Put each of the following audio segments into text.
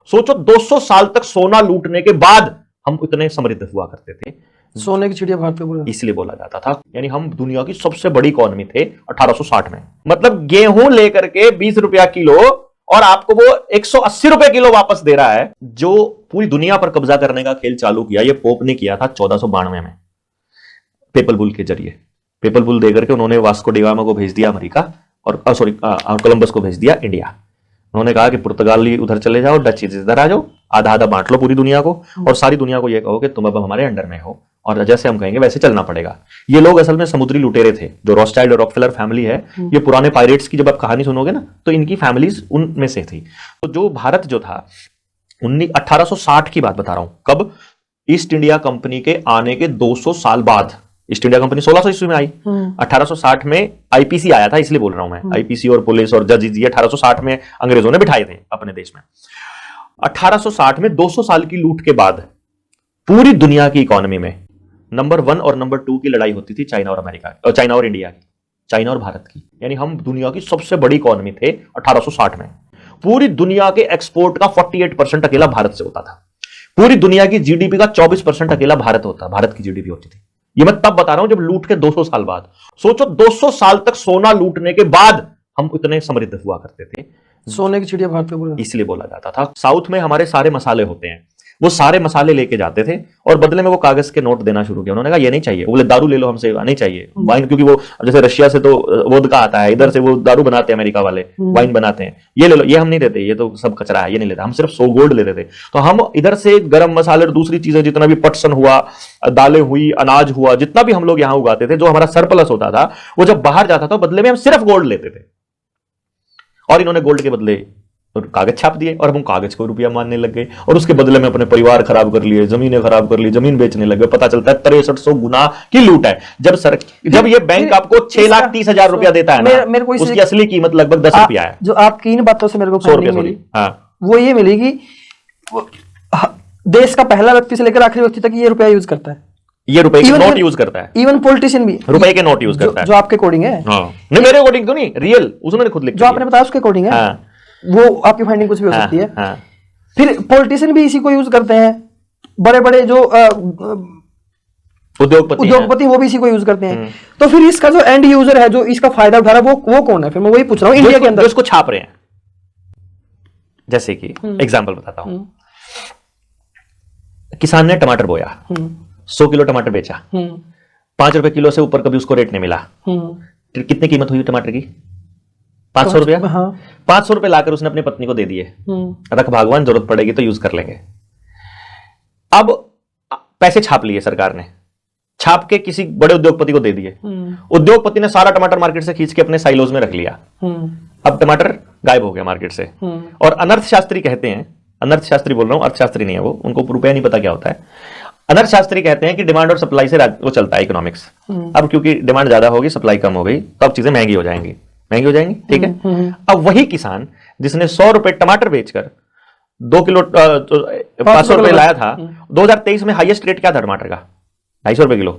सोचो 200 साल तक सोना लूटने के बाद हम इतने समृद्ध हुआ करते थे। सोने की चिड़िया भारत में इसलिए बोला जाता था, यानी हम दुनिया की सबसे बड़ी इकोनॉमी थे 1860 में। मतलब गेहूं लेकर के 20 रुपया किलो और आपको वो 180 रुपए किलो वापस दे रहा है। जो पूरी दुनिया पर कब्जा करने का खेल चालू किया, ये पोप ने किया था 1492 में पेपल बुल के जरिए। पेपल बुल देकर के उन्होंने वास्को डी गामा को भेज दिया अमेरिका और कोलंबस को भेज दिया इंडिया। उन्होंने कहा कि पुर्तगाली उधर चले जाओ, डच इधर आ जाओ, आधा आधा बांट लो पूरी दुनिया को और सारी दुनिया को ये कहो कि तुम अब हमारे अंडर में हो और जैसे हम कहेंगे वैसे चलना पड़ेगा। ये लोग असल में समुद्री लुटेरे थे। जो रॉथस्चाइल्ड और रॉकफेलर फैमिली है, ये पुराने पायरेट्स की जब आप कहानी सुनोगे ना तो इनकी फैमिलीज उनमें से थी। तो जो भारत जो था 1860 की बात बता रहा हूं, कब? ईस्ट इंडिया कंपनी के आने के 200 साल बाद। ईस्ट इंडिया कंपनी 1600 ईस्वी में आई, 1860 में आईपीसी आया था, इसलिए बोल रहा हूं मैं। आईपीसी और पुलिस और जजेस ये 1860 में अंग्रेजों ने बिठाए थे अपने देश में। 1860 में 200 साल की लूट के बाद पूरी दुनिया की इकोनॉमी में नंबर 1 और नंबर 2 की लड़ाई होती थी चाइना और अमेरिका, चाइना और इंडिया की, चाइना और भारत की। यानी हम दुनिया की सबसे बड़ी इकोनॉमी थे 1860 में। पूरी दुनिया के एक्सपोर्ट का 48% अकेला भारत से होता था। पूरी दुनिया की जीडीपी का 24% अकेला भारत की जीडीपी होती थी। ये मैं तब बता रहा हूं जब लूट के 200 साल बाद। सोचो 200 साल तक सोना लूटने के बाद हम इतने समृद्ध हुआ करते थे। सोने की चिड़िया भारत में इसलिए बोला जाता था। साउथ में हमारे सारे मसाले होते हैं, वो सारे मसाले लेके जाते थे और बदले में वो कागज के नोट देना शुरू किया। उन्होंने कहा ये नहीं चाहिए, वो बोले दारू ले लो हमसे, नहीं चाहिए वाइन, क्योंकि वो जैसे रशिया से तो वोदका आता है, इधर से वो दारू बनाते हैं अमेरिका वाले, वाइन बनाते हैं, ये ले लो, ये हम नहीं देते, ये तो सब कचरा है, ये नहीं लेते, हम सिर्फ 100 गोल्ड लेते थे। तो हम इधर से गरम मसाले और दूसरी चीजें, जितना भी पटसन हुआ, दालें हुई, अनाज हुआ, जितना भी हम लोग यहाँ उगाते थे, जो हमारा सरप्लस होता था, वो जब बाहर जाता था बदले में हम सिर्फ गोल्ड लेते थे। और इन्होंने गोल्ड के बदले कागज छाप दिए और हम कागज को रुपया मानने लग गए और उसके बदले में अपने परिवार खराब कर लिए, जमीनें खराब कर ली, जमीन बेचने लगे। पता चलता है 6300 गुना की लूट है। जब ये बैंक आपको 6,30,000 रुपया देता है ना, मेरे को उसकी असली कीमत लगभग 10 रुपया है। जो आपकी इन बातों से मेरे को 100 रुपया, हाँ, वो ये मिली कि देश का पहला व्यक्ति से लेकर आखिरी व्यक्ति तक ये रुपया यूज करता है, ये रुपए के नोट यूज करता है। इवन पॉलिटिशियन भी रुपए के नोट यूज करता है, जो आपके अकॉर्डिंग है। नहीं, मेरे अकॉर्डिंग तो नहीं, रियल उसने खुद लिखा, जो आपने बताया उसके अकॉर्डिंग है। वो आपकी फाइंडिंग कुछ भी हो सकती है। फिर पॉलिटिशियन भी इसी को यूज करते हैं, बड़े बड़े जो उद्योगपति वो भी इसी को यूज करते हैं। तो फिर इसका जो एंड यूजर है, जो इसका फायदा उठा रहा है, वो कौन है? फिर मैं वही पूछ रहा हूँ, इंडिया के अंदर इसको छाप रहे हैं। जैसे कि एग्जाम्पल बताता हूं, किसान ने टमाटर बोया, 100 किलो टमाटर बेचा, 5 रुपए किलो से ऊपर कभी उसको रेट नहीं मिला। कितनी कीमत हुई टमाटर की? 500 रुपया। 500 रुपए लाकर उसने अपनी पत्नी को दे दिए, रख भगवान, जरूरत पड़ेगी तो यूज कर लेंगे। अब पैसे छाप लिए सरकार ने, छाप के किसी बड़े उद्योगपति को दे दिए। उद्योगपति ने सारा टमाटर मार्केट से खींच के अपने साइलोज में रख लिया। अब टमाटर गायब हो गया मार्केट से। और अनर्थशास्त्री कहते हैं, अनर्थशास्त्री बोल रहा हूं, अर्थशास्त्री नहीं है वो, उनको रुपया नहीं पता क्या होता है। अनर्थशास्त्री कहते हैं कि डिमांड और सप्लाई से वो चलता है इकोनॉमिक्स। अब क्योंकि डिमांड ज्यादा होगी, सप्लाई कम हो गई, तो अब चीजें महंगी हो जाएंगी, ठीक है। अब वही किसान जिसने 100 रुपए टमाटर बेचकर 2 किलो 500 रुपए लाया था, 2023 में हाईएस्ट रेट क्या था टमाटर का? 250 रुपए किलो,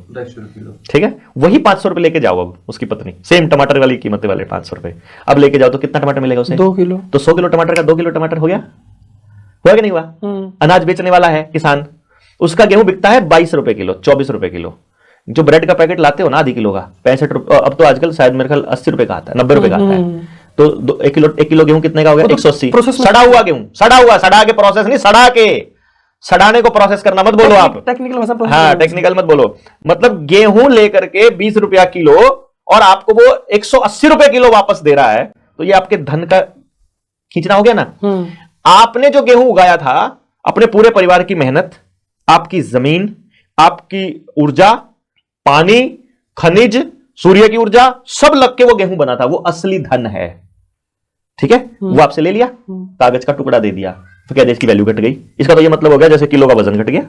ठीक है। वही 500 रुपए लेके जाओ, अब उसकी पत्नी सेम टमाटर वाली कीमत वाले 500 रुपए अब लेके जाओ, तो कितना टमाटर मिलेगा उसे? 2 किलो। तो 100 किलो टमाटर का 2 किलो टमाटर हो गया, हुआ कि नहीं हुआ? अनाज बेचने वाला है किसान, उसका गेहूं बिकता है 22 रुपए किलो, 24 रुपए किलो। जो ब्रेड का पैकेट लाते हो ना आधी किलो का, 65 रुपए, अब तो आजकल शायद मेरे ख्याल 80 रुपए का आता है, 90 रुपए का आता है। तो 1 किलो गेहूं कितने का हो गया? 180। सड़ा हुआ गेहूं, सड़ा के प्रोसेस नहीं, सड़ाने को प्रोसेस करना मत बोलो आप, टेक्निकल भाषा। हाँ, टेक्निकल मत बोलो। मतलब गेहूं लेकर के 20 रुपया किलो और आपको वो 180 रुपए किलो वापस दे रहा है, तो ये आपके धन का खींचना हो गया ना। आपने जो गेहूं उगाया था, अपने पूरे परिवार की मेहनत, आपकी जमीन, आपकी ऊर्जा, पानी, खनिज, सूर्य की ऊर्जा, सब लग के वो गेहूं बना था, वो असली धन है, ठीक है। वो आपसे ले लिया, कागज का टुकड़ा दे दिया, तो क्या देश की वैल्यू घट गई? इसका तो ये मतलब हो गया जैसे किलो का वजन घट गया।